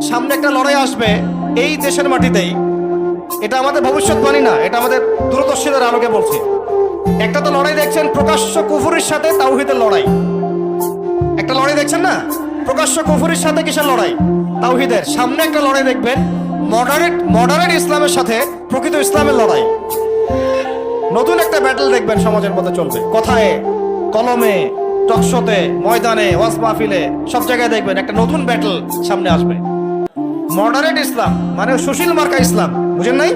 সামনে একটা লড়াই আসবে এই দেশের মাটিতেই। এটা আমাদের ভবিষ্যৎবাণী না, এটা আমাদের দূরদর্শীদের আলোকে বলছে। একটা তো লড়াই দেখছেন প্রকাশ্য কুফুরের সাথে তাওহীদের লড়াই, একটা লড়াই দেখছেন না, প্রকাশ্য কুফুরের সাথে কিসের লড়াই? তাওহীদের। সামনে একটা লড়াই দেখবেন মডারেট ইসলামের সাথে প্রকৃত ইসলামের লড়াই। নতুন একটা ব্যাটল দেখবেন সমাজের মধ্যে চলবে, কথায় কলমে, টকশোতে, ময়দানে, ওয়াজ মাহফিলে, সব জায়গায় দেখবেন একটা নতুন ব্যাটল সামনে আসবে। মডারেট ইসলাম মানে সুশীল মার্কা ইসলাম, বুঝেন নাই?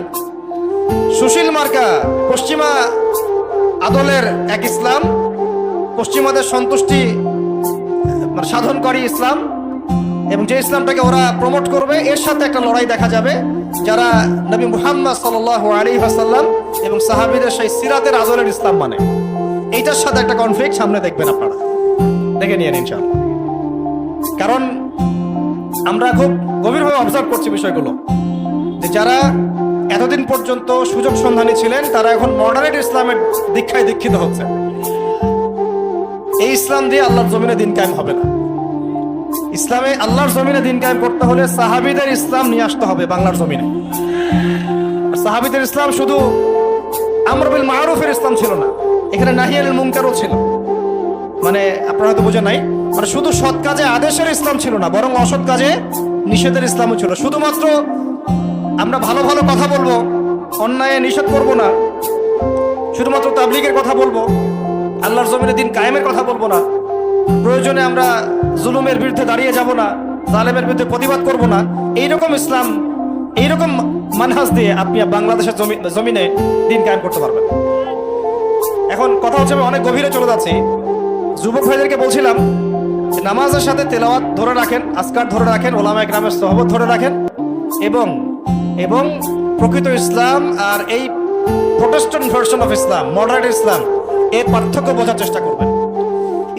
সুশীল মার্কা পশ্চিমা আদলের এক ইসলাম, পশ্চিমাদের সন্তুষ্টি মানে সাধনকারী ইসলাম, এবং যে ইসলামটাকে ওরা প্রমোট করবে এর সাথে একটা লড়াই দেখা যাবে যারা নবী মুহাম্মদ সাল্লাল্লাহু আলাইহি ওয়াসাল্লাম এবং সাহাবীদের সেই সিরাতের আদলের ইসলাম মানে, এইটার সাথে একটা কনফ্লিক্ট সামনে দেখবেন আপনারা, দেখে নিয়েন ইনশাআল্লাহ। কারণ আমরা খুব গভীরভাবে অবজার্ভ করছি বিষয়গুলো, যে যারা এতদিন পর্যন্ত সুযোগ সন্ধানী ছিলেন তারা এখন মডারেট ইসলামের দীক্ষায় দীক্ষিত হচ্ছে। এই ইসলাম দিয়ে আল্লাহর জমিনে দিন কায়েম হবে না। ইসলামে আল্লাহর জমিনে দিন কায়েম করতে হলে সাহাবীদের ইসলাম নিয়ে আসতে হবে বাংলার জমিনে। সাহাবীদের ইসলাম শুধু আমর বিল মারুফের ইসলাম ছিল না, এখানে নাহি আনিল মুনকারও ছিল। মানে আপনারা হয়তো বোঝেন নাই, মানে শুধু সৎ কাজে আদেশের ইসলাম ছিল না, বরং অসৎ কাজে নিষেধের ইসলামও ছিল। শুধুমাত্র আমরা ভালো ভালো কথা বলবো, অন্যায় নিষেধ করব না, শুধুমাত্র তাবলীগের কথা বলবো, আল্লাহর জমিনে দিন কায়েমের কথা বলবো না, প্রয়োজনে আমরা জুলুমের বিরুদ্ধে দাঁড়িয়ে যাব না, জালেমের বিরুদ্ধে প্রতিবাদ করব না, এইরকম ইসলাম, এইরকম মানহাজ দিয়ে আপনি বাংলাদেশের জমিনে দিন কায়েম করতে পারবেন। এখন কথা হচ্ছে, আমি অনেক গভীরে চলে যাচ্ছি। যুবক ভাইদেরকে বলছিলাম যে নামাজের সাথে তেলাওয়াত ধরে রাখেন, আজকার ধরে রাখেন, ওলামা ইকরামের সোহবত ধরে রাখেন, এবং প্রকৃত ইসলাম আর এই Protestant version of Islam, moderate Islam, এর পার্থক্য বোঝার চেষ্টা করবেন।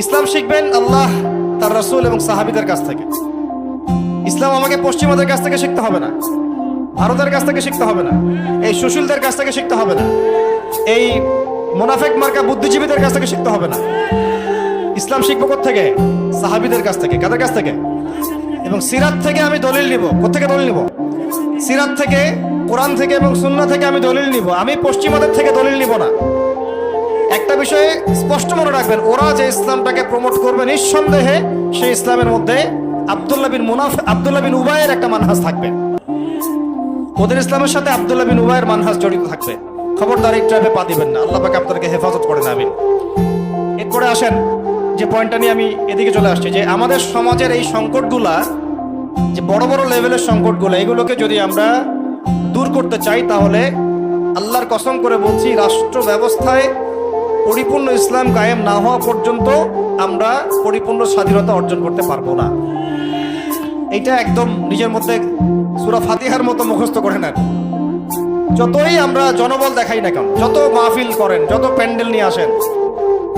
ইসলাম শিখবেন আল্লাহ, তার রাসূল এবং সাহাবীদের কাছ থেকে। ইসলাম আমাকে পশ্চিমাদের কাছ থেকে শিখতে হবে না, ভারতের কাছ থেকে শিখতে হবে না, এই সুশীলদের কাছ থেকে শিখতে হবে না, এই মুনাফিক মার্কা বুদ্ধিজীবীদের কাছ থেকে শিখতে হবে না। ইসলাম শিখবো কোত্থেকে? সাহাবীদের কাছ থেকে। কাদের কাছ থেকে? এবং সিরাত থেকে আমি দলিল নিব। কোত্থেকে দলিল নিব? সিরাত থেকে, কোরআন থেকে এবং সুন্নাহ থেকে আমি দলিল নিব। আমি পশ্চিমাদের থেকে দলিল নিব না। একটা বিষয়ে স্পষ্ট মনে রাখবেন, ওরা যে ইসলামটাকে প্রমোট করবে নিঃসন্দেহে সেই ইসলামের মধ্যে আব্দুল্লাহ বিন উবাইয়ের একটা মানহাজ থাকবে। ওদের ইসলামের সাথে আব্দুল্লাহ বিন উবাইয়ের মানহাজ জড়িত থাকবে। খবরদার এই ট্র্যাপে পা দিবেন না, আল্লাহ পাক আপনাদেরকে হেফাজত করেন, আমিন। এরপরে আসেন যে পয়েন্টটা নিয়ে আমি এদিকে চলে আসছি, যে আমাদের সমাজের এই সংকটগুলা, যে বড় বড় লেভেলের সংকটগুলো, এগুলোকে যদি আমরা দূর করতে চাই তাহলে আল্লাহর কসম করে বলছি, রাষ্ট্র ব্যবস্থায় পরিপূর্ণ ইসলাম কায়েম না হওয়া পর্যন্ত আমরা পরিপূর্ণ স্বাধীনতা অর্জন করতে পারবো না। এইটা একদম নিজের মধ্যে সূরা ফাতিহার মতো মুখস্থ করে নেন। যতই আমরা জনবল দেখাই না কেন, যত মাহফিল করেন, যত প্যান্ডেল নিয়ে আসেন,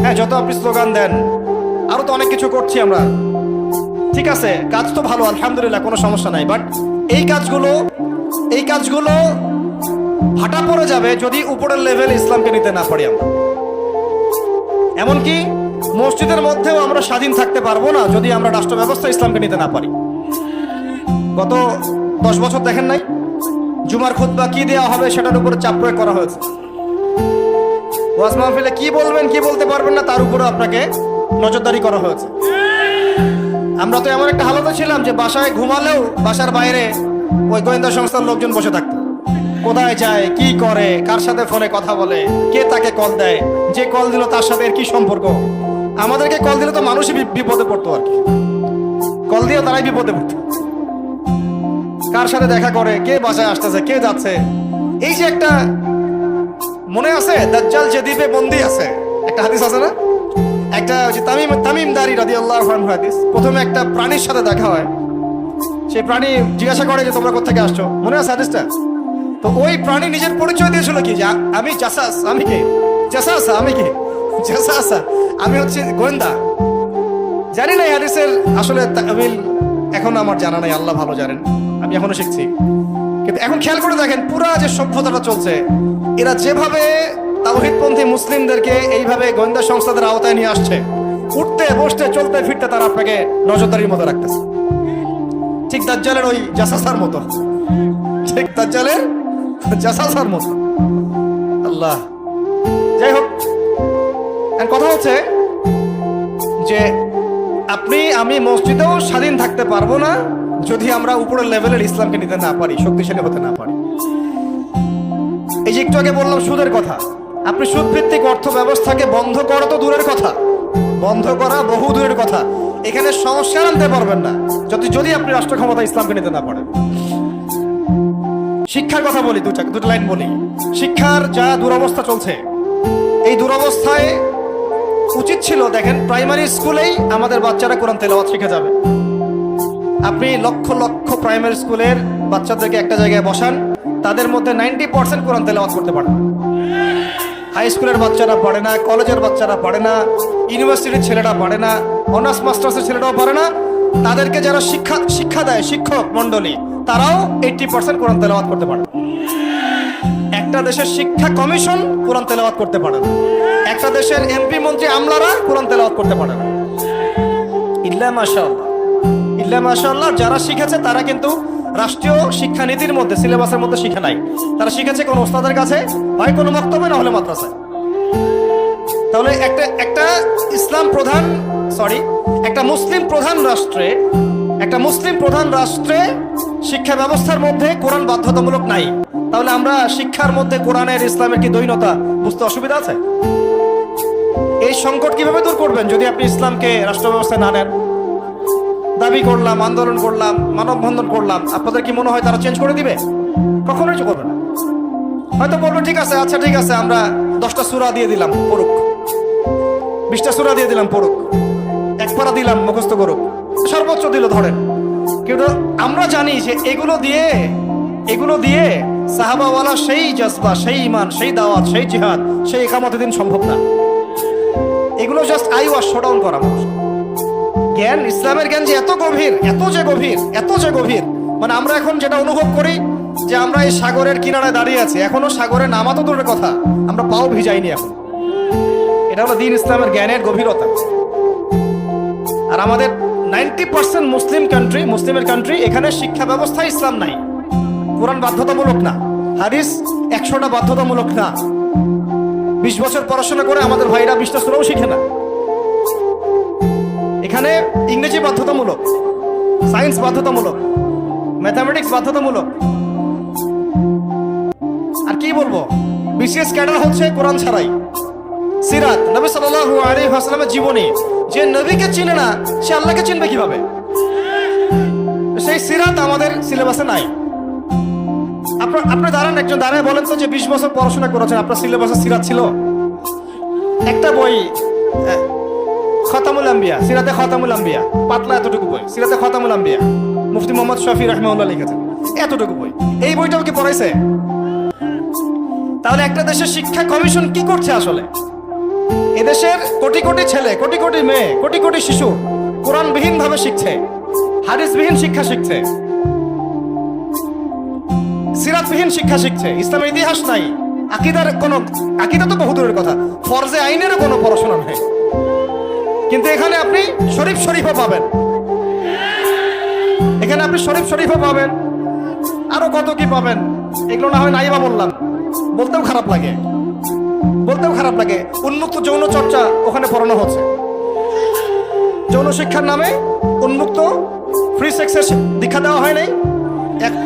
হ্যাঁ, যত আপনি স্লোগান দেন, আরো তো অনেক কিছু করছি আমরা, ঠিক আছে, কাজ তো ভালো, আলহামদুলিল্লাহ, কোনো সমস্যা নাই। বাট এই কাজগুলো ভাটা পড়ে যাবে যদি উপরের লেভেল ইসলামকে নিতে না পারি আমরা। এমনকি মসজিদের মধ্যেও আমরা স্বাধীন থাকতে পারবো না যদি আমরা রাষ্ট্র ব্যবস্থা ইসলামকে নিতে না পারি। গত 10 বছর দেখেন নাই, জুমার খুতবা কি দেওয়া হবে সেটার উপরে চাপ প্রয়োগ করা হয়েছে। ওয়াজ মাহফিলে কি বলবেন কি বলতে পারবেন না তার উপরে আপনাকে নজরদারি করা হয়েছে। আমরা তো এমন একটা হালতে ছিলাম যে বাসায় ঘুমালেও বাসার বাইরে ওই গোয়েন্দা সংস্থার লোকজন বসে থাকতো, কোথায় যায়, কি করে, কার সাথে ফোনে কথা বলে, কে তাকে কল দেয়, যে কল দিল তার সাথে এর কি সম্পর্ক। আমাদেরকে কল দিলে তো মানুষই বিপদে পড়তো, আর কি কল দিয়ে তারাই বিপদে পড়তো, কার সাথে দেখা করে, কে বাসায় আসতেছে, কে যাচ্ছে। এই যে একটা মনে আছে দাজ্জাল যে দ্বীপে বন্দী আছে, একটা হাদিস আছে না, একটা তামিম দারি রাদিয়াল্লাহু আনহু হাদিস। প্রথমে একটা প্রাণীর সাথে দেখা হয়, সেই প্রাণী জিজ্ঞাসা করে যে তোমরা কোথা থেকে আসছো, মনে আছে হাদিসটা? তো ওই প্রাণী নিজের পরিচয় দিয়েছিল কি, যে আমি জাসাস, আমি কি জাসাস, আমি কি জাসাস, আমি হচ্ছে গোয়েন্দা। জানি না এই হাদিসের আসলে তামিল এখন আমার জানা নাই, আল্লাহ ভালো জানেন, আমি এখনো শিখছি। কিন্তু এখন খেয়াল করে দেখেন, পুরা যে সভ্যতাটা চলছে, এরা যেভাবে তাওহীদপন্থী মুসলিমদেরকে এইভাবে গোয়েন্দা সংস্থাদের আওতায় নিয়ে আসছে, উঠতে বসতে চলতে ফিরতে তারা আপনাকে নজরদারির মধ্যে রাখতেছে। ঠিক দাজ্জালের ওই জাসাসার মতো, ঠিক দাজ্জালের জাসাসার মতো। আল্লাহ, যাই হোক, কথা হচ্ছে যে আপনি আমি মসজিদেও স্বাধীন থাকতে পারবো না যদি আমরা উপরের লেভেলের ইসলামকে নিতে না পারি, শক্তিশালী হতে না পারি। এই যে একটু আগে বললাম সুদের কথা, আপনি সুদ ভিত্তিক অর্থ ব্যবস্থাকে বন্ধ করা তো দূরের কথা, বন্ধ করা বহু দূরের কথা, এখানে সমস্যা আনতে পারবেন না যদি আপনি রাষ্ট্র ক্ষমতা ইসলামকে নিতে না পারেন। শিক্ষার কথা বলি, দুটো লাইন বলি। শিক্ষার যা দুরবস্থা চলছে, এই দুরবস্থায় উচিত ছিল, দেখেন প্রাইমারি স্কুলেই আমাদের বাচ্চারা কোরআন তেলাওয়াত শিখে যাবে। আপনি লক্ষ লক্ষ প্রাইমারি স্কুলের বাচ্চাদেরকে একটা জায়গায় বসান, তাদের মধ্যে 90% কোরআন তেলাওয়াত করতে পারে। হাই স্কুলের বাচ্চারা পারে না, কলেজের বাচ্চারা পারে না, ইউনিভার্সিটির ছেলেরা পারে না, অনার্স মাস্টার্সের ছেলেরাও পারে না। তাদেরকে যারা শিক্ষা দেয়, শিক্ষক মন্ডলী, তারাও 80% কোরআন তেলাওয়াত করতে পারে। একটা দেশের শিক্ষা কমিশন কোরআন তেলাওয়াত করতে পারে না, একটা দেশের এমপি মন্ত্রী আমলারা কোরআন তেলাওয়াত করতে পারে না। ইল্লা মাশাআল্লাহ, ইল্লা মাশাআল্লাহ, যারা শিখেছে তারা কিন্তু রাষ্ট্রীয় শিক্ষানীতির মধ্যে, সিলেবাসের মধ্যে শিখে নাই, তারা শিখেছে কোন ওস্তাদের কাছে, হয় কোনো বক্তব্যে, না হলে মাদ্রাসায়। তাহলে একটা ইসলাম প্রধান একটা মুসলিম প্রধান রাষ্ট্রে শিক্ষা ব্যবস্থার মধ্যে কোরআন বাধ্যতামূলক নাই। তাহলে আমরা শিক্ষার মধ্যে কোরআনের ইসলামের কি দ্বৈনতা বুঝতে অসুবিধা আছে? এই সংকট কিভাবে দূর করবেন যদি আপনি ইসলামকে রাষ্ট্র ব্যবস্থায় না নেন? দাবি করলাম, আন্দোলন করলাম, মানববন্ধন করলাম, আপনাদের কি মনে হয় তারা চেঞ্জ করে দিবে? কখনোই করবে না। হয়তো বলবে ঠিক আছে, আচ্ছা ঠিক আছে, আমরা 10টা সূরা দিয়ে দিলাম পড়ুক, 20টা সূরা দিয়ে দিলাম পড়ুক, এক পারা দিলাম মুখস্থ করুক, সর্বোচ্চ দিল ধরেন। কিন্তু আমরা জানি যে এগুলো দিয়ে সাহাবাওয়ালা সেই জজবা, সেই ঈমান, সেই দাওয়াত, সেই জিহাদ, সেই ইকামতের দিন সম্ভব না। এগুলো জাস্ট আই ওয়াশ শোডাউন করা মানুষ। জ্ঞান, ইসলামের জ্ঞান যে এত গভীর, মানে আমরা এখন যেটা অনুভব করি যে আমরা এই সাগরের কিনারায় দাঁড়িয়ে আছি, এখনো সাগরে নামা তো দূরের কথা, আমরা পাও ভিজাইনি এখন। এটা হলো দ্বীন ইসলামের জ্ঞানের গভীরতা। আর আমাদের 90% মুসলিমের কান্ট্রি, এখানে শিক্ষা ব্যবস্থা ইসলাম নাই, কোরআন বাধ্যতামূলক না, হাদিস 100টা বাধ্যতামূলক না। 20 বছর পড়াশোনা করে আমাদের ভাইরা 20টা সূরাও শিখে না। এখানে ইংরেজি বাধ্যতামূলক, সায়েন্স বাধ্যতামূলক, ম্যাথামেটিক্স বাধ্যতামূলক। আর কি বলবো, বিসিএস ক্যাডার হচ্ছে কোরআন ছাড়াই। সিরাত, নবী সাল্লাল্লাহু আলাইহি ওয়াসাল্লামের জীবনী, যে নবীকে চিনে না সে আল্লাহকে চিনবে কিভাবে? সেই সিরাত আমাদের সিলেবাসে নাই। আপনি দাঁড়ান, একজন দাঁড়ায় বলেন তো যে 20 বছর পড়াশোনা করেছেন, আপনার সিলেবাসে সিরাত ছিল? একটা বই, খতামুল আম্বিয়া, সিরাতে খতামুল আম্বিয়া, পাতলা এতটুকু বই, সিরাতে খতামুল আম্বিয়া, মুফতি মোহাম্মদ শফি রাহিমাহুল্লাহ লিখেছেন, এতটুকু বই। এই বইটাও কি পড়াইছে? তাহলে একটা দেশের শিক্ষা কমিশন কি করছে আসলে? এদেশের কোটি কোটি ছেলে, কোটি কোটি মেয়ে, কোটি কোটি শিশু কোরআনবিহীন ভাবে শিখছে, হাদিসবিহীন শিক্ষা শিখছে, সিরাতবিহীন শিক্ষা শিখছে, ইসলামের ইতিহাস নাই, আকিদা তো বহু দূরের কথা, ফরজে আইনেরও কোনো পড়াশোনা নেই। কিন্তু এখানে আপনি শরীফও পাবেন, আরো কত কি পাবেন, এগুলো না হয় নাইবা বললাম, বলতেও খারাপ লাগে। উন্মুক্ত যৌন চর্চা ওখানে পড়ানো হচ্ছে, যৌন শিক্ষার নামে উন্মুক্ত ফ্রি সেক্সের দীক্ষা দেওয়া হয় নাই।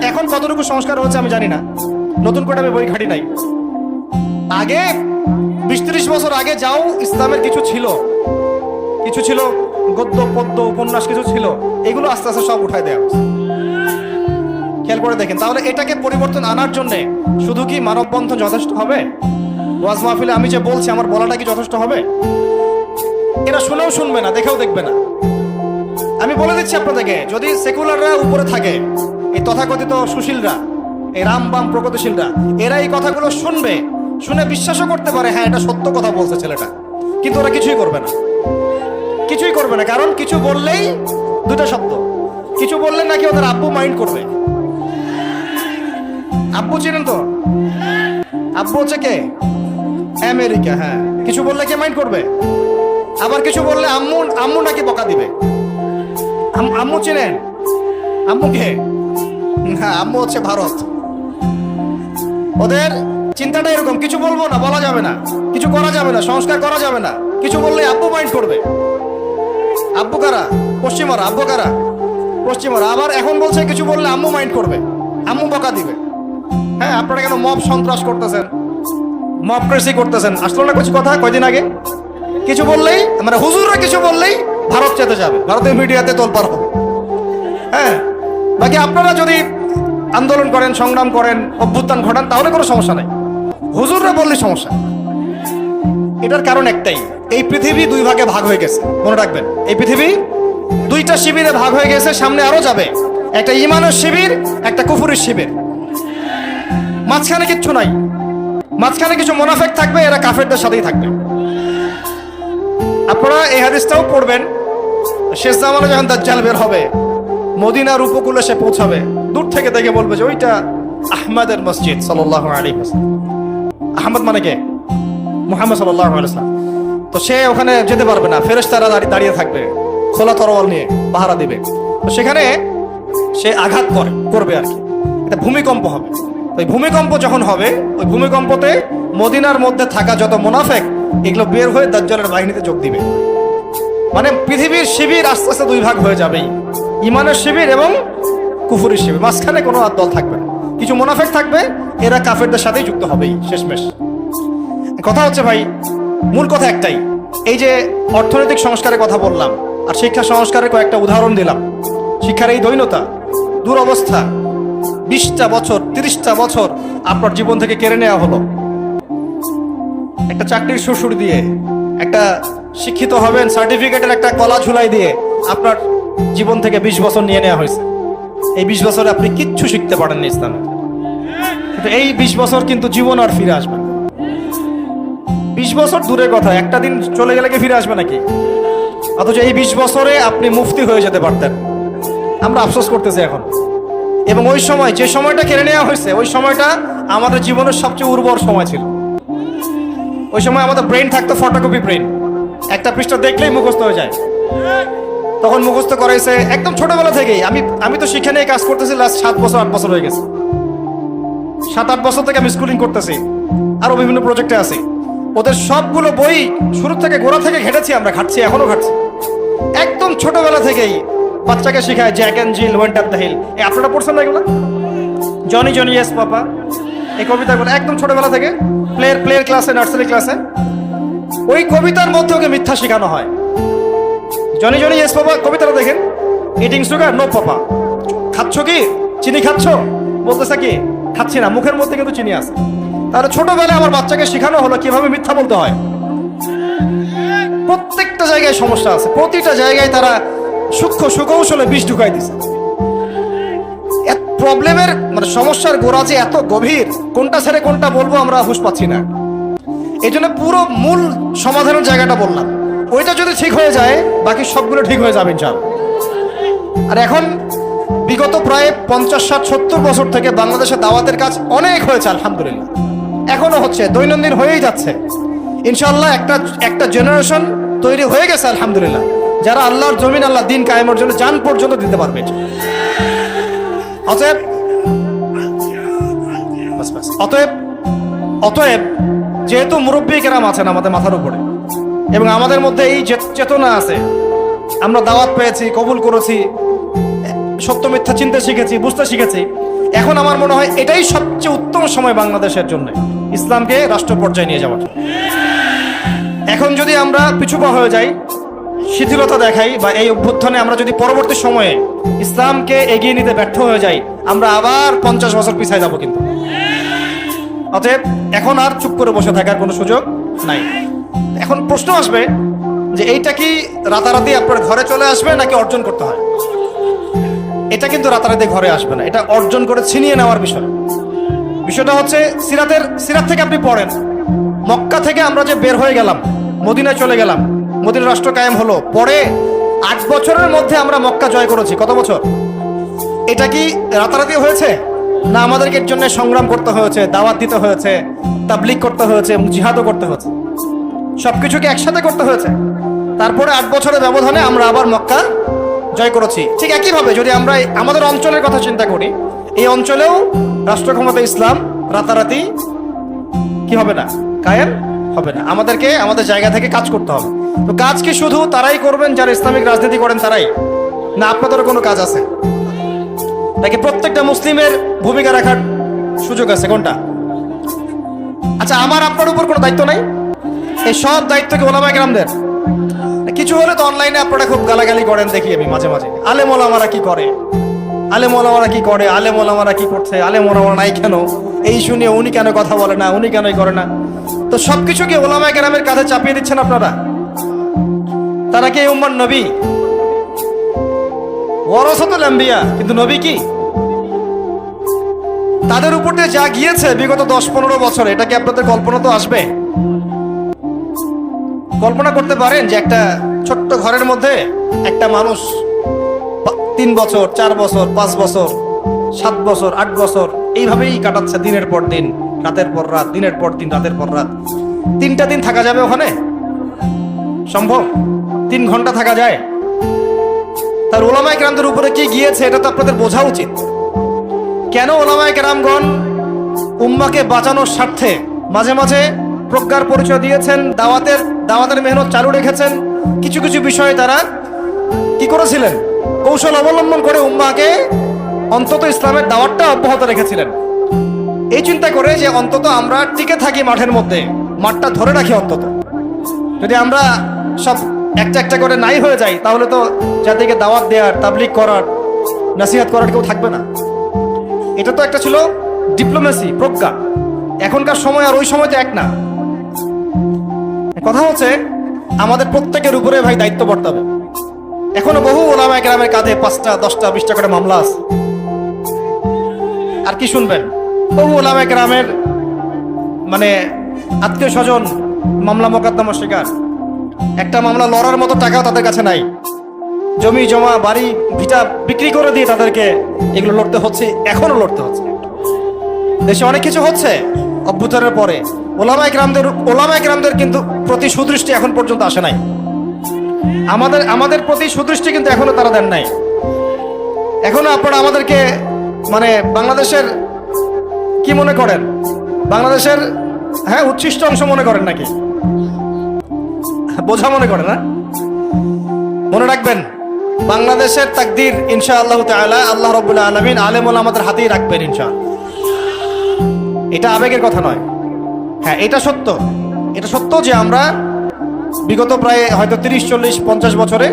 এখন কতটুকু সংস্কার হচ্ছে আমি জানি না, নতুন করে আমি বই ঘাটি নাই। আগে 20-30 বছর আগে যাও ইসলামের কিছু ছিল, গদ্য পদ্য উপন্যাস কিছু ছিল, এগুলো আস্তে আস্তে সব উঠায় দেওয়া হচ্ছে। খেয়াল করে দেখেন, তাহলে এটাকে পরিবর্তন আনার জন্য শুধু কি মানববন্ধন যথেষ্ট হবে? ওয়াজ মাহফিলে আমি যে বলছি, আমার বলাটা কি যথেষ্ট হবে? এরা শুনেও শুনবে না, দেখেও দেখবে না। আমি বলে দিচ্ছি আপনাদেরকে, যদি সেকুলাররা উপরে থাকে, এই তথাকথিত সুশীলরা, এই রাম বাম প্রগতিশীলরা, এরা এই কথাগুলো শুনে বিশ্বাসও করতে পারে, হ্যাঁ এটা সত্য কথা বলছে ছেলেটা, কিন্তু ওরা কিছুই করবে না। কারণ কিছু বললেই দুটো শব্দ, কিছু বললে নাকি ওদের আব্বু মাইন্ড করবে। আব্বু চিনেন তো? আব্বু হচ্ছে কে? আমেরিকা। হ্যাঁ, কিছু বললে কে মাইন্ড করবে? আবার কিছু বললে আম্মু নাকি বকা দিবে। আম্মু চিনেন? আম্মুকে না, আম্মু হচ্ছে ভারত। ওদের চিন্তাটা এরকম, কিছু বলবো না, বলা যাবে না, কিছু করা যাবে না, সংস্কার করা যাবে না, কিছু বললে আব্বু মাইন্ড করবে। আব্বু কারা? পশ্চিমরা। আব্বু কারা? পশ্চিমরা। আবার এখন বলছে কিছু বললে আম্মু মাইন্ড করবে, আম্মু বকা দিবে। হ্যাঁ, আপনারা কেন মব সন্ত্রাস করতেছেন, মব ক্রেসি করতেছেন? আসলো না কিছু কথা কয়দিন আগে? কিছু বললেই মানে হুজুররা কিছু বললেই ভারত চেতে যাবে, ভারতের মিডিয়াতে তোলপাড় হবে। হ্যাঁ, বাকি আপনারা যদি আন্দোলন করেন, সংগ্রাম করেন, অভ্যুত্থান ঘটান, তাহলে কোনো সমস্যা নাই। হুজুররা বললে সমস্যা। এটার কারণ একটাই, এই পৃথিবী দুই ভাগে ভাগ হয়ে গেছে। মনে রাখবেন, এই পৃথিবী দুইটা শিবিরে ভাগ হয়ে গেছে, সামনে আরো যাবে। একটা ঈমানের শিবির, একটা কুফুরের শিবির। মাঝখানে কিচ্ছু নাই। মাঝখানে কিছু মুনাফিক থাকবে, এরা কাফেরদের সাথেই থাকবে। আপনারা এই হাদিসটাও পড়বেন, শেষ জামানে যখন দাজ্জাল বের হবে, মদিনার উপকূলে সে পৌঁছাবে, দূর থেকে দেখে বলবে যে ওইটা আহমদের মসজিদ সাল্লাল্লাহু আলাইহি ওয়াসাল্লাম। আহমদ মানে কে? মুহাম্মদ সাল্লাল্লাহু আলাইহি ওয়াসাল্লাম। তো সে ওখানে যেতে পারবে না, ফেরেশতারা দাঁড়িয়ে থাকবে খোলা তরোয়াল নিয়ে পাহারা দিবে। তো সেখানে সে আঘাত করবে আর কি, এটা ভূমিকম্প হবে। ওই ভূমিকম্প যখন হবে, ওই ভূমিকম্পতে মদিনার মধ্যে থাকা যত মুনাফিক এগুলো বের হয়ে দাজ্জালের বাহিনীতে যোগ দিবে। মানে পৃথিবীর শিবির আস্তে আস্তে দুই ভাগ হয়ে যাবেই, ঈমানের শিবির এবং কুফুরের শিবির। মাঝখানে কোনো দল থাকবে না, কিছু মুনাফিক থাকবে, এরা কাফেরদের সাথেই যুক্ত হবেই শেষমেশ। কথা হচ্ছে ভাই, মূল কথা একটাই, এই যে অর্থনৈতিক সংস্কারের কথা বললাম আর শিক্ষা সংস্কারের কয়েকটা উদাহরণ দিলাম। শিক্ষার এই দৈন্যতা, দুরবস্থা, 20টা বছর 30টা বছর আপনার জীবন থেকে কেড়ে নেওয়া হলো একটা চাকরির শ্বশুর দিয়ে, একটা শিক্ষিত হবেন সার্টিফিকেটের একটা কলা ঝুলাই দিয়ে আপনার জীবন থেকে 20 বছর নিয়ে নেওয়া হয়েছে। এই 20 বছরে আপনি কিচ্ছু শিখতে পারেননি ইসলামে। কিন্তু এই 20 বছর কিন্তু জীবন আর ফিরে আসবে না। 20 বছর দূরের কথা, একটা দিন চলে গেলে কি ফিরে আসবে নাকি? অথচ এই 20 বছরে আপনি মুফতি হয়ে যেতে পারতেন। আমরা আফসোস করতেছি এখন। এবং ওই সময়, যে সময়টা কেড়ে নেওয়া হয়েছে, ওই সময়টা আমাদের জীবনের সবচেয়ে উর্বর সময় ছিল। ওই সময় আমাদের ব্রেন থাকতো ফটোকপি ব্রেন, একটা পৃষ্ঠা দেখলেই মুখস্থ হয়ে যায়। তখন মুখস্থ করাইছে একদম ছোটবেলা থেকেই। আমি তো শিক্ষা নিয়ে কাজ করতেছি লাস্ট 7 বছর 8 বছর হয়ে গেছে। 7-8 বছর থেকে আমি স্কুলিং করতেছি, আরো বিভিন্ন প্রজেক্টে আছি। ওদের সবগুলো বই শুরু থেকে গোড়া থেকে ঘেটেছি, আমরা ঘাটছি, এখনো ঘাটছি। একদম ছোটবেলা থেকেই বাচ্চাকে শেখায় Jack and Jill, went up the hill. আপনারা পড়ছেন না এগুলো? জনি জনি ইয়েস পাপা, এই কবিতাগুলো একদম ছোটবেলা থেকে প্লেয়ার ক্লাসে, নার্সারি ক্লাসে ওই কবিতার মধ্যে ওকে মিথ্যা শেখানো হয়। জনি জনি ইয়েস পাপা কবিতাটা দেখেন, ইটিং সুগার নো পাপা, খাচ্ছ কি চিনি খাচ্ছ, বলতেছে কি খাচ্ছি না, মুখের মধ্যে কিন্তু চিনি আছে। তাহলে ছোটবেলায় আমার বাচ্চাকে শেখানো হলো কিভাবে মিথ্যা বলতে হয়। প্রত্যেকটা জায়গায় সমস্যা আছে, প্রতিটা জায়গায় তারা সূক্ষ্ম সুকৌশলে বিষ ঢুকাই দিছে। প্রবলেমের মানে সমস্যার গোড়া যে এত গভীর, কোনটা ছেড়ে কোনটা বলবো আমরা হুঁশ পাচ্ছি না। এই জন্য পুরো মূল সমাধানের জায়গাটা বললাম, ওইটা যদি ঠিক হয়ে যায় বাকি সবগুলো ঠিক হয়ে যাবে ইনশাআল্লাহ। আর এখন বিগত প্রায় 50, 60, 70 বছর থেকে বাংলাদেশে দাওয়াতের কাজ অনেক হয়েছে আলহামদুলিল্লাহ, এখনো হচ্ছে, দৈনন্দিন হয়েই যাচ্ছে ইনশাআল্লাহ। একটা জেনারেশন তৈরি হয়ে গেছে আলহামদুলিল্লাহ, যারা আল্লাহর জমিন, আল্লাহ দিন কায়েমের জন্য জান পর্যন্ত দিতে পারবে। অতএব যেহেতু মুরব্বী কেরাম আছেন আমাদের মাথার উপরে এবং আমাদের মধ্যে এই চেতনা আছে, আমরা দাওয়াত পেয়েছি, কবুল করেছি, সত্য মিথ্যা চিনতে শিখেছি, বুঝতে শিখেছি, এখন আমার মনে হয় এটাই সবচেয়ে উত্তম সময় বাংলাদেশের জন্য ইসলামকে রাষ্ট্র পর্যায়ে নিয়ে যাওয়ার। এখন যদি আমরা পিছুপা হয়ে যাই, শিথিলতা দেখাই, বা এই অভ্যুত্থানে আমরা যদি পরবর্তী সময়ে ইসলামকে এগিয়ে নিতে ব্যর্থ হয়ে যাই, আমরা আবার 50 বছর পিছায় যাব কিন্তু। অতএব এখন আর চুপ করে বসে থাকার কোনো সুযোগ নাই। এখন প্রশ্ন আসবে যে এইটা কি রাতারাতি আপনার ঘরে চলে আসবে নাকি অর্জন করতে হয়? এটা কিন্তু রাতারাতি ঘরে আসবে না, এটা অর্জন করে ছিনিয়ে নেওয়ার বিষয়। বিষয়টা হচ্ছে সিরাত থেকে আপনি পড়েন, মক্কা থেকে আমরা যে বের হয়ে গেলাম, মদিনায় চলে গেলাম, মদিনা রাষ্ট্র কায়েম হলো, পরে 8 বছরের মধ্যে আমরা মক্কা জয় করেছি। কত বছর? এটা কি রাতারাতি হয়েছে না আমাদেরকে এর জন্য সংগ্রাম করতে হয়েছে, দাওয়াত দিতে হয়েছে, তাবলীগ করতে হয়েছে, জিহাদও করতে হয়েছে, সবকিছুকে একসাথে করতে হয়েছে। তারপরে 8 বছরের ব্যবধানে আমরা আবার মক্কা জয় করেছি। ঠিক একইভাবে যদি আমরা আমাদের অঞ্চলের কথা চিন্তা করি, এই অঞ্চলেও রাষ্ট্র ক্ষমতা ইসলাম রাতারাতি কি হবে না, কায়েম হবে না। আমাদেরকে আমাদের জায়গা থেকে কাজ করতে হবে। তো কাজ কি শুধু তারাই করবেন যারা ইসলামিক রাজনীতি করেন তারাই, না আপনাদেরও কোনো কাজ আছে নাকি প্রত্যেকটা মুসলিমের ভূমিকা রাখার সুযোগ আছে? কোনটা? আচ্ছা, আমার আপনার উপর কোনো দায়িত্ব নাই? এই সব দায়িত্ব কি ওলামায়ে কেরামদের? কিছু হলে তো অনলাইনে আপনারা খুব গালাগালি করেন, দেখি আমি মাঝে মাঝে, আলেম ওলামারা কি করে, আলেম ওলামারা কি করে, আলেম ওলামারা কি করছে, আলেম ওলামারা নাই কেন, এই শুনিয়ে উনি কেন কথা বলে না, উনি কেনই করে না। তো সবকিছু কি ওলামায়ে কেরামের কাঁধে চাপিয়ে দিচ্ছেন আপনারা? তারা কি এই উম্মার নবী? ওয়ারাসাতুল আম্বিয়া, কিন্তু নবী কি? তাদের উপর দিয়ে যা গিয়েছে বিগত 10-15 বছর, এটা কি আপনাদের কল্পনা তো আসবে? কল্পনা করতে পারেন যে একটা ছোট্ট ঘরের মধ্যে একটা মানুষ 3 বছর, 4 বছর, 5 বছর, 7 বছর, 8 বছর এইভাবেই কাটাচ্ছে, দিনের পর দিন, রাতের পর রাত, দিনের পর দিন, রাতের পর রাত। 3টা দিন থাকা যাবে ওখানে? সম্ভব? 3 ঘন্টা থাকা যায়? তার ওলামায়ে কেরামদের উপরে কি গিয়েছে এটা তো আপনাদের বোঝা উচিত। কেন ওলামায়ে কেরামগণ উম্মাকে বাঁচানোর স্বার্থে মাঝে মাঝে প্রজ্ঞার পরিচয় দিয়েছেন, দাওয়াতের মেহনত চালু রেখেছেন। কিছু কিছু বিষয়ে তারা কি করেছিলেন, কৌশল অবলম্বন করে উম্মাকে অন্তত ইসলামের দাওয়াতটা অব্যাহত রেখেছিলেন, এই চিন্তা করে যে অন্তত আমরা টিকে থাকি মাঠের মধ্যে, মাঠটা ধরে রাখি। অন্তত যদি আমরা সব একটা একটা করে নাই হয়ে যাই, তাহলে তো জাতিকে দাওয়াত দেওয়ার, তাবলীগ করার, নসিহত করার কেউ থাকবে না। এটা তো একটা ছিল ডিপ্লোমেসি, প্রজ্ঞা। এখনকার সময় আর ওই সময় তো এক না। কথা হচ্ছে আমাদের প্রত্যেকের উপরে ভাই দায়িত্ব বর্তাবে। এখনো বহু ওলামায়ে কেরামের কাঁধে 5টা, 10টা, 20টা করে মামলা আছে। আর কি শুনবেন? বহু ওলামায়ে কেরামের মানে আত্মীয় স্বজন মামলা মোকদ্দমার শিকার। একটা মামলা লড়ার মতো টাকাও তাদের কাছে নাই। জমি জমা, বাড়ি ভিটা বিক্রি করে দিয়ে তাদেরকে এগুলো লড়তে হচ্ছে, এখনো লড়তে হচ্ছে। দেশে অনেক কিছু হচ্ছে অভ্যুত্থানের পরে, ওলামায়ে কেরামদের কিন্তু প্রতি সুদৃষ্টি এখন পর্যন্ত আসে নাই। আমাদের প্রতি সুদৃষ্টি কিন্তু এখনো তারা দেন নাই। এখনো আপনারা আমাদেরকে মানে বাংলাদেশের কি মনে করেন? বাংলাদেশের উচ্ছিষ্ট অংশ মনে করেন নাকি? বোঝা মনে করেন না? মনে রাখবেন, বাংলাদেশের তাকদীর ইনশাআল্লাহ তাআলা আল্লাহ রাব্বুল আলামিন আলেম ওলামাদের হাতেই রাখবেন ইনশাআল্লাহ। এটা আবেগের কথা নয়। হ্যাঁ, এটা সত্য। এটা সত্য যে আমরা বিগত প্রায় হয়তো 30, 40, 50 বছরে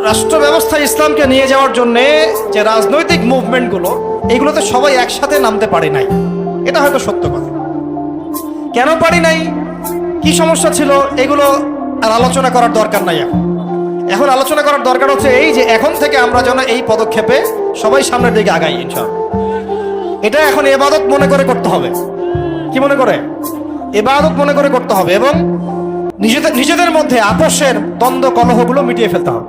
রাষ্ট্র ব্যবস্থায় ইসলামকে নিয়ে যাওয়ার জন্য যে রাজনৈতিক মুভমেন্টগুলো, এগুলোতে সবাই একসাথে নামতে পারে নাই। এটা হয়তো সত্য কথা। কেন পারি নাই, কি সমস্যা ছিল, এগুলো আর আলোচনা করার দরকার নাই। এখন আলোচনা করার দরকার হচ্ছে এই যে এখন থেকে আমরা যেন এই পদক্ষেপে সবাই সামনের দিকে আগাই ইনশাআল্লাহ। এটা এখন ইবাদত মনে করে করতে হবে। কি মনে করে? ইবাদত মনে করে করতে হবে, এবং নিজেদের মধ্যে আপোষের দ্বন্দ্ব কলহগুলো মিটিয়ে ফেলতে হবে।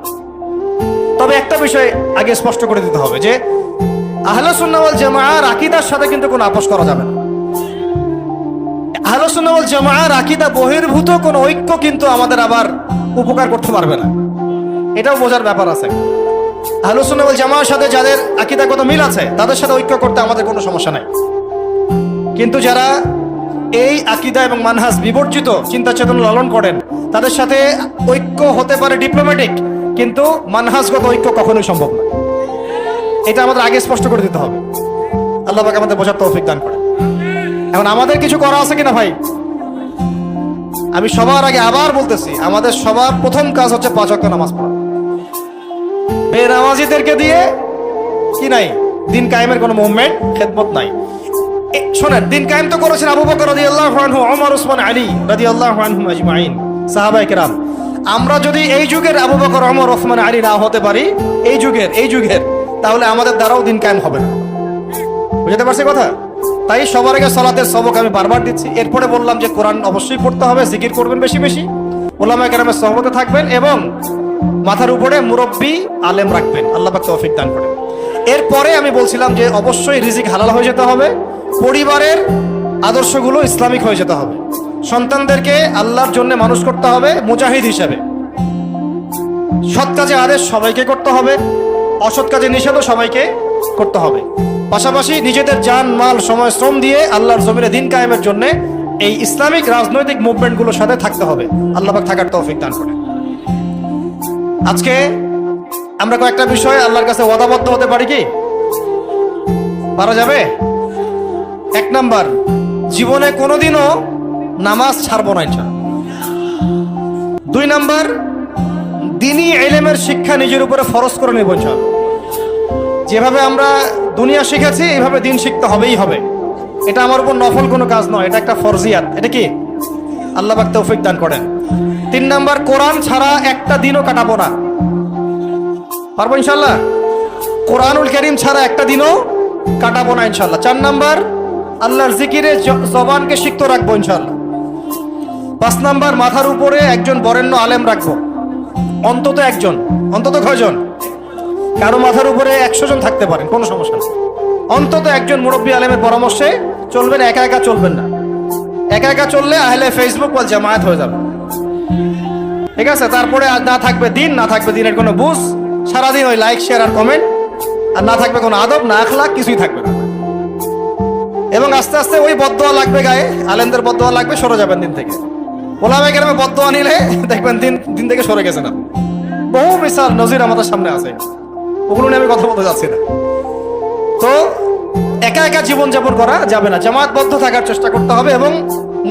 তবে একটা বিষয় আগে স্পষ্ট করে দিতে হবে যে আহলে সুন্নাহ ওয়াল জামাআর আকীদার সাথে কিন্তু কোনো আপোষ করা যাবে না। আহলে সুন্নাহ ওয়াল জামাআর আকীদা বহির্ভূত কোনো ঐক্য কিন্তু আমাদের আবার উপকার করতে পারবে না। এটাও বোঝার ব্যাপার আছে। আহলে সুন্নাহ ওয়াল জামাআর সাথে যাদের আকীদাগত মিল আছে, তাদের সাথে ঐক্য করতে আমাদের কোনো সমস্যা নাই। কিন্তু যারা এই আকীদা এবং মানহাজ বিবর্জিত চিন্তা চেতনা লালন করেন, তাদের সাথে ঐক্য হতে পারে ডিপ্লোম্যাটিক, কিন্তু মানহাজগত ঐক্য কখনোই সম্ভব না। এটা আমাদের আগে স্পষ্ট করে দিতে হবে। আল্লাহ পাক আমাদের বোঝার তৌফিক দান করে। এখন আমাদের কিছু করা আছে কিনা ভাই? আমি সবার আগে আবার বলতেছি, আমাদের সবার প্রথম কাজ হচ্ছে 5 ওয়াক্ত নামাজ পড়া। বেনামাজিদেরকে দিয়ে কি নাই, দিন কায়েমের কোনো মুভমেন্ট, খেদমত নাই। শোনেন, দিন কায়েম তো করেছেন আবু বকর রাদিয়াল্লাহু আনহু, ওমর, উসমান, আলী রাদিয়াল্লাহু আনহুম আজমাইন, সাহাবায়ে কেরাম। আমরা যদি এই যুগের আবু বকর, ওমর, উসমান, আলী না হতে পারি, এই যুগের, তাহলে আমাদের দ্বারাও দিন কায়েম হবে না। বুঝতে পারছি কথা? তাই সবার আগে সালাতের সবক আমি বারবার দিচ্ছি। এরপরে বললাম যে কোরআন অবশ্যই পড়তে হবে, জিকির করবেন বেশি বেশি, উলামায়ে কেরামের সোহবতে থাকবেন, এবং মাথার উপরে মুরব্বী আলেম রাখবেন। আল্লাহ পাক তৌফিক দান করেন। এরপরে আমি বলছিলাম যে অবশ্যই রিজিক হালাল হয়ে যেতে হবে, পরিবারের আদর্শগুলো ইসলামিক হয়ে যেতে হবে, সন্তানদেরকে আল্লাহর জন্য মানুষ করতে হবে মুজাহিদ হিসেবে। সৎ কাজে আদেশ সবাইকে করতে হবে, অসৎ কাজে নিষেধও সবাইকে করতে হবে। পাশাপাশি নিজেদের জান মাল সময় শ্রম দিয়ে আল্লাহর জমিনে দিন কায়েমের জন্য এই ইসলামিক রাজনৈতিক মুভমেন্টগুলোর সাথে থাকতে হবে। আল্লাহ পাক থাকার তৌফিক দান করেন। আজকে আমরা কয়েকটা বিষয়ে আল্লাহর কাছে ওয়াদাবদ্ধ হতে পারি কি? পারা যাবে? 1 নাম্বার, জীবনে কোনোদিনও নামাজ ছাড়বো না ইনশাআল্লাহ। 2 নাম্বার, দ্বীনি ইলমের শিক্ষা নিজের উপরে ফরজ করে নেব ইনশাআল্লাহ। যেভাবে আমরা দুনিয়া শিখেছি এইভাবে দিন শিখতে হবেই হবে। এটা আমার উপর নফল কোনো কাজ নয়, এটা একটা ফরজিয়াত। এটা কি? আল্লাহ পাক তৌফিক দান করেন। 3 নাম্বার, কোরআন ছাড়া একটা দিনও কাটাবো না। পারবো ইনশাআল্লাহ? কোরআনুল কারীম ছাড়া একটা দিনও কাটাবো না ইনশাআল্লাহ। 4 নাম্বার, আল্লাহর জিকিরে জবানকে সিক্ত রাখবো ইনশাআল্লাহ। 5 নাম্বার, মাথার উপরে একজন বরেণ্য আলেম রাখবো, অন্তত একজন। অন্তত কয়জন? কারো মাথার উপরে 100 জন থাকতে পারেন, কোনো সমস্যা নেই। অন্তত একজন মুরব্বী আলেমের পরামর্শে চলবেন, একা একা চলবেন না। একা একা চললে আহলে ফেসবুক ওয়াল জামায়াত হয়ে যাবে, ঠিক আছে? তারপরে আর না থাকবে দিন, না থাকবে দিনের কোনো বুঝ, সারাদিন ওই লাইক শেয়ার আর কমেন্ট, আর না থাকবে কোনো আদব, না আখলাক, কিছুই থাকবে না। এবং আস্তে আস্তে ওই বদদোয়া লাগবে গায়ে, আলেমদের বদদোয়া লাগবে, সরে যাবেন দিন থেকে। ওলামায়ে কেরামের বদদোয়া নিলে দেখবেন দিন থেকে সরে গেছে না। বহু মিসাল নজির আমাদের সামনে আছে, ওগুলো নিয়ে আমি কথা বলতে যাচ্ছি না। তো একা একা জীবনযাপন করা যাবে না, জামায়াতবদ্ধ থাকার চেষ্টা করতে হবে এবং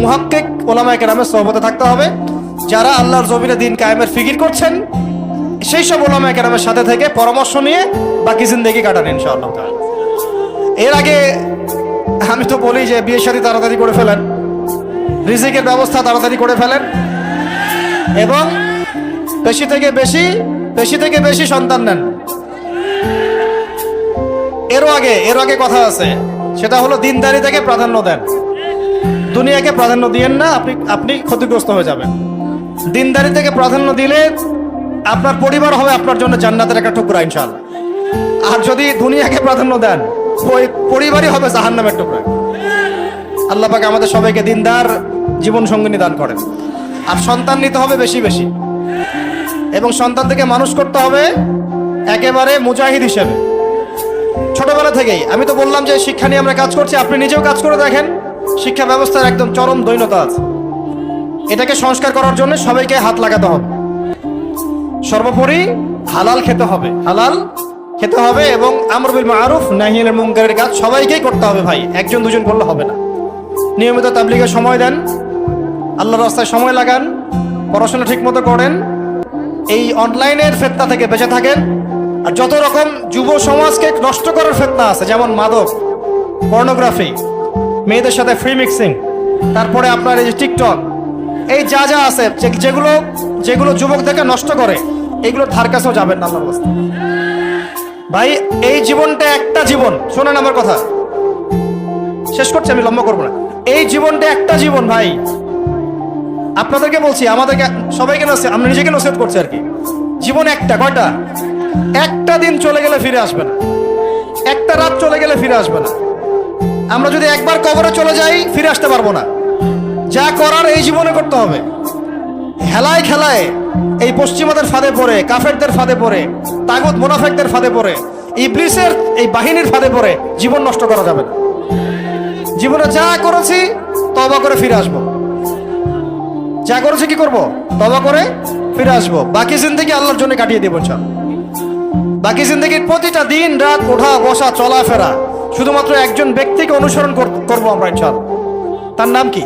মুহাক্কিক ওলামায়ে কেরামের সোহবতে থাকতে হবে। যারা আল্লাহর জমিনে দিন কায়েমের ফিকির করছেন সেই সব ওলামায়ে কেরামের সাথে থেকে পরামর্শ নিয়ে বাকি জিন্দেগি কাটান ইনশাআল্লাহ তাআলা। এর আগে আমি তো বলি যে বিয়ে শাদী তাড়াতাড়ি করে ফেলেন, রিজিকের ব্যবস্থা তাড়াতাড়ি করে ফেলেন এবং বেশি থেকে বেশি সন্তান নেন। এর আগে কথা আছে, সেটা হলো দিনদারিতাকে প্রাধান্য দেন, দুনিয়াকে প্রাধান্য দিয়েন না, আপনি ক্ষতিগ্রস্ত হয়ে যাবেন। দিনদারিতাকে প্রাধান্য দিলে আপনার পরিবার হবে আপনার জন্য জান্নাতের একটা টুকরা ইনশাআল্লাহ। আর যদি দুনিয়াকে প্রাধান্য দেন, ওই পরিবারই হবে জাহান্নামের টুকরা। আল্লাহ পাক আমাদের সবাইকে দিনদার জীবন সঙ্গিনী দান করেন। আর সন্তান নিতে হবে বেশি বেশি, এবং সন্তান থেকে মানুষ করতে হবে একেবারে মুজাহিদ হিসেবে ছোটবেলা থেকেই। আমি তো বললাম যে শিক্ষা নিয়ে আমরা কাজ করছি, আপনি নিজেও কাজ করে দেখেন। শিক্ষা ব্যবস্থার একদম চরম দৈন্যতা আছে, এটাকে সংস্কার করার জন্য সবাইকে হাত লাগাতে হবে। সর্বোপরি হালাল খেতে হবে এবং আমর বিল মারুফ নাহি আনিল মুনকারের কাজ সবাইকেই করতে হবে ভাই, একজন দুজন করলে হবে না। নিয়মিত তাবলীগে সময় দেন, আল্লাহর রাস্তায় সময় লাগান, পড়াশোনা ঠিকমতো করেন, এই অনলাইনের ফিতনা থেকে বেঁচে থাকেন। আর যত রকম যুব সমাজকে নষ্ট করার ফিতনা আছে, যেমন মাদক, পর্নোগ্রাফি, মেয়েদের সাথে ফ্রি মিক্সিং, তারপরে আপনার এই যে টিকটক, এই যা আছে যেগুলো যুবকদেরকে নষ্ট করে, এইগুলোর ধার কাছেও যাবেন না আল্লাহর রাস্তায় ভাই। এই জীবনটা একটা জীবন, শোনেন আমার কথা, শেষ করছি, আমি লম্বা করবো না। এই জীবনটা একটা জীবন ভাই, আপনাদেরকে বলছি, আমাদেরকে সবাইকে আমরা নিজেকে নসিহত করছি আর কি। জীবন একটা, কয়টা? একটা দিন চলে গেলে ফিরে আসবে না, একটা রাত চলে গেলে ফিরে আসবে না। আমরা যদি একবার কবরে চলে যাই ফিরে আসতে পারবো না। যা করার এই জীবনে করতে হবে। হেলায় খেলায় এই পশ্চিমাদের ফাঁদে পড়ে, কাফেরদের ফাঁদে পড়ে, তাগুত মুনাফিকদের ফাঁদে পড়ে, ইবলিসের এই বাহিনীর ফাঁদে পড়ে জীবন নষ্ট করা যাবে না। জীবনে যা করেছি তওবা করে ফিরে আসবো, যা করেছি কি করব? তওবা করে ফিরে আসবো। বাকি জিন্দেগি আল্লাহর জন্য কাটিয়ে দেব ইনশাআল্লাহ। বাকি জিন্দেগির প্রতিটা দিন রাত, ওঠা বসা, চলাফেরা শুধুমাত্র একজন ব্যক্তিকে অনুসরণ করবো আমরা ইনশাআল্লাহ। তার নাম কি?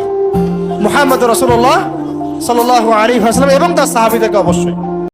মুহাম্মদ রাসূলুল্লাহ সাল্লাল্লাহু আলাইহি ওয়াসাল্লাম এবং তার সাহাবীদেরকে অবশ্যই।